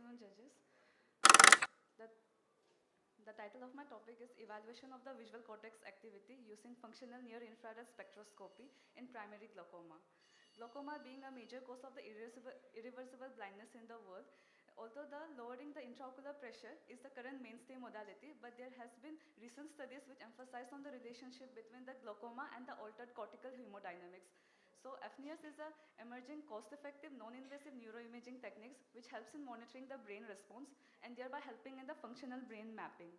afternoon, judges. The, the title of my topic is Evaluation of the Visual Cortex Activity Using Functional Near-Infrared Spectroscopy in Primary Glaucoma. Glaucoma being a major cause of the irreversible blindness in the world, although the lowering the intraocular pressure is the current mainstay modality, but there has been recent studies which emphasize on the relationship between the glaucoma and the altered cortical hemodynamics. So FNES is an emerging cost-effective non-invasive neuroimaging techniques which helps in monitoring the brain response and thereby helping in the functional brain mapping.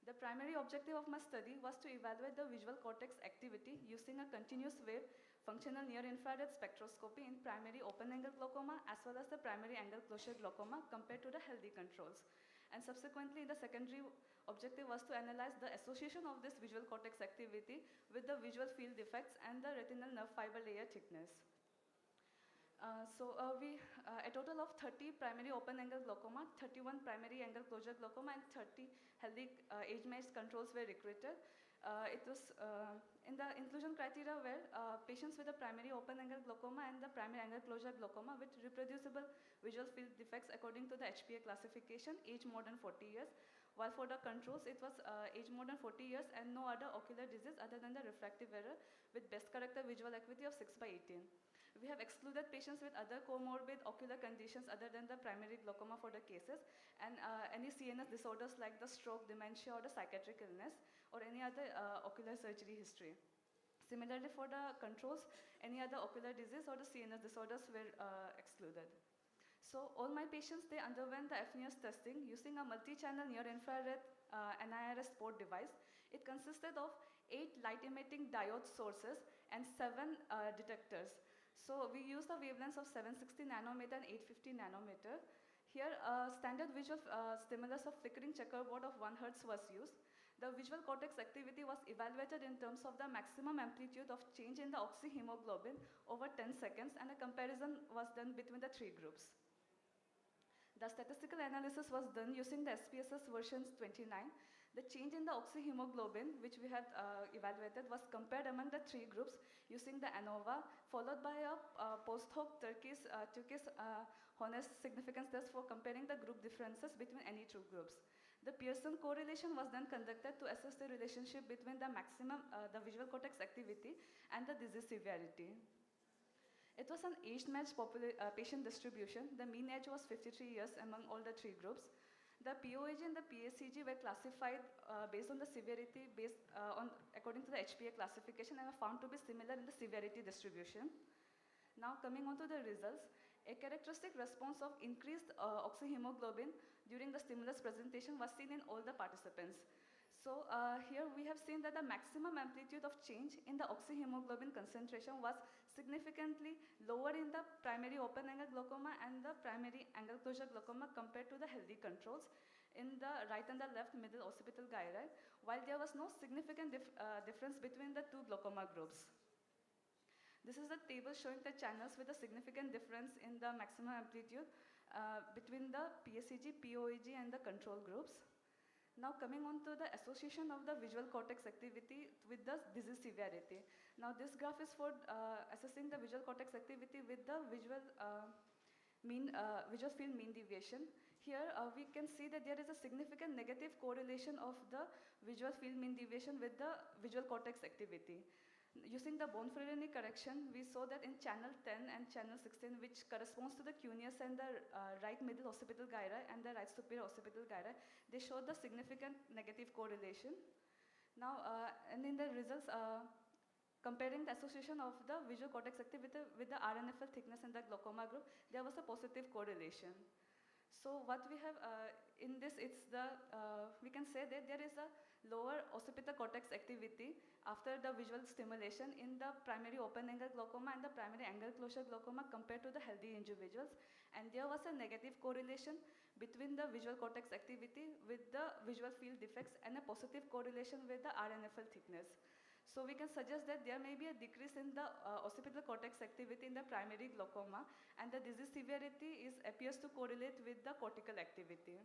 The primary objective of my study was to evaluate the visual cortex activity using a continuous wave functional near-infrared spectroscopy in primary open-angle glaucoma as well as the primary angle closure glaucoma compared to the healthy controls. And subsequently, the secondary objective was to analyze the association of this visual cortex activity with the visual field defects and the retinal nerve fiber layer thickness. A total of 30 primary open-angle glaucoma, 31 primary angle closure glaucoma, and 30 healthy age-matched controls were recruited. In the inclusion criteria were patients with a primary open-angle glaucoma and the primary angle closure glaucoma with reproducible visual field defects according to the HPA classification, age more than 40 years. While for the controls, it was age more than 40 years and no other ocular disease other than the refractive error with best corrected visual acuity of 6/18. We have excluded patients with other comorbid ocular conditions other than the primary glaucoma for the cases and any CNS disorders like the stroke, dementia, or the psychiatric illness, or any other ocular surgery history. Similarly, for the controls, any other ocular disease or the CNS disorders were excluded. So all my patients, they underwent the FNES testing using a multi-channel near-infrared NIRS port device. It consisted of 8 light-emitting diode sources and 7 detectors. So we used the wavelengths of 760 nanometer and 850 nanometer. Here, standard visual stimulus of flickering checkerboard of 1 Hz was used. The visual cortex activity was evaluated in terms of the maximum amplitude of change in the oxyhemoglobin over 10 seconds, and a comparison was done between the 3 groups. The statistical analysis was done using the SPSS versions 29. The change in the oxyhemoglobin, which we had evaluated, was compared among the 3 groups using the ANOVA, followed by a post-hoc Turkish honest significance test for comparing the group differences between any 2 groups. The Pearson correlation was then conducted to assess the relationship between the maximum, the visual cortex activity and the disease severity. It was an age-matched patient distribution. The mean age was 53 years among all the 3 groups. The POAG and the PACG were classified based on the severity according to the HPA classification and were found to be similar in the severity distribution. Now coming on to the results, a characteristic response of increased oxyhemoglobin during the stimulus presentation was seen in all the participants. So here we have seen that the maximum amplitude of change in the oxyhemoglobin concentration was significantly lower in the primary open-angle glaucoma and the primary angle closure glaucoma compared to the healthy controls in the right and the left middle occipital gyri, while there was no significant difference between the 2 glaucoma groups. This is a table showing the channels with a significant difference in the maximum amplitude between the PACG, POAG, and the control groups. Now coming on to the association of the visual cortex activity with the disease severity. Now this graph is for assessing the visual cortex activity with the visual field mean deviation. Here we can see that there is a significant negative correlation of the visual field mean deviation with the visual cortex activity. Using the Bonferrini correction, we saw that in channel 10 and channel 16, which corresponds to the cuneus and the right middle occipital gyri and the right superior occipital gyri, they showed the significant negative correlation. Now, and in the results, comparing the association of the visual cortex activity with the RNFL thickness in the glaucoma group, there was a positive correlation. So what we have in this, we can say that there is a lower occipital cortex activity after the visual stimulation in the primary open-angle glaucoma and the primary angle closure glaucoma compared to the healthy individuals. And there was a negative correlation between the visual cortex activity with the visual field defects and a positive correlation with the RNFL thickness. So we can suggest that there may be a decrease in the occipital cortex activity in the primary glaucoma, and the disease severity appears to correlate with the cortical activity.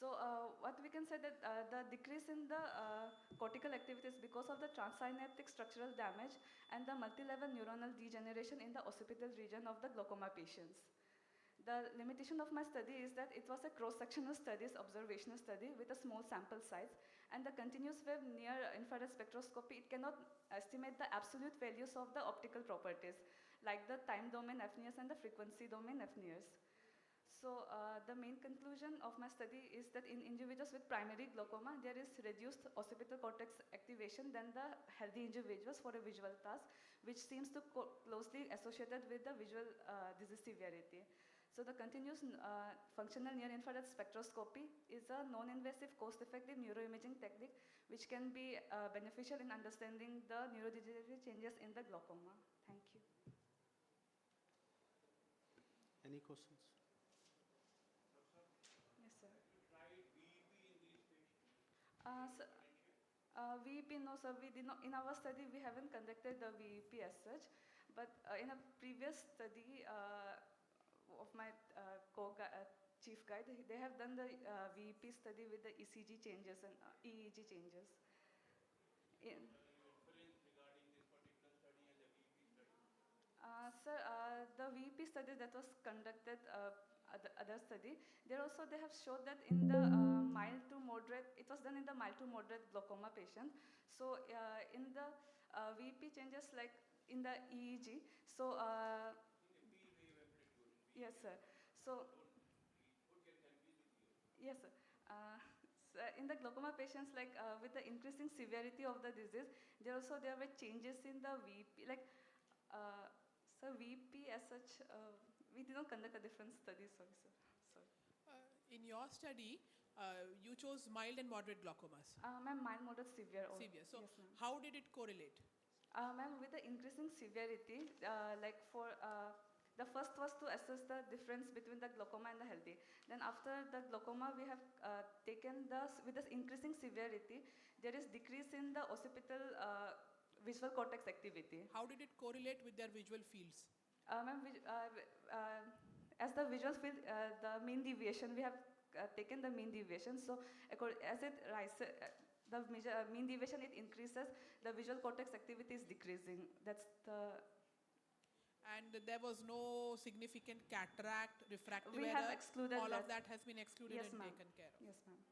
So what we can say that the decrease in the cortical activity is because of the transsynaptic structural damage and the multi-level neuronal degeneration in the occipital region of the glaucoma patients. The limitation of my study is that it was a cross-sectional studies, observational study with a small sample size, and the continuous wave near infrared spectroscopy, it cannot estimate the absolute values of the optical properties, like the time domain FNIRs and the frequency domain FNIRs. So the main conclusion of my study is that in individuals with primary glaucoma, there is reduced occipital cortex activation than the healthy individuals for a visual task, which seems to closely associated with the visual disease severity. So the continuous functional near-infrared spectroscopy is a non-invasive, cost-effective neuroimaging technique which can be beneficial in understanding the neurodegenerative changes in the glaucoma. Thank you. Any questions? Yes, sir. Have you tried VEP in these patients? So, VEP, no, sir. We did not. In our study, we haven't conducted the VEP as such, but in a previous study of my chief guide, they have done the VEP study with the ECG changes and EEG changes. In, Inference regarding this particular study and the VEP study? Sir, the VEP study that was conducted, other study, there also they have showed that in the mild to moderate, it was done in the mild to moderate glaucoma patient. So in the VEP changes like in the EEG, so In the P wave amplitude. yes, sir. So Would get confused with you. yes, sir. So in the glaucoma patients, like with the increasing severity of the disease, there were changes in the VEP, like so VEP as such. We did not conduct a different study, sorry, sir. Sorry. In your study, you chose mild and moderate glaucomas. Ma'am, mild, moderate, severe. Severe. So, yes, ma'am. how did it correlate? Ma'am, with the increasing severity, like for the first was to assess the difference between the glaucoma and the healthy. Then after the glaucoma, we have taken with the increasing severity, there is decrease in the occipital visual cortex activity. How did it correlate with their visual fields? Ma'am, as the visual field, the mean deviation, we have taken the mean deviation. So as it rises, the mean deviation, it increases, the visual cortex activity is decreasing. That's the... And there was no significant cataract, refractive We error? have excluded All that. of that has been excluded Yes, and ma'am. taken care of. Yes, ma'am.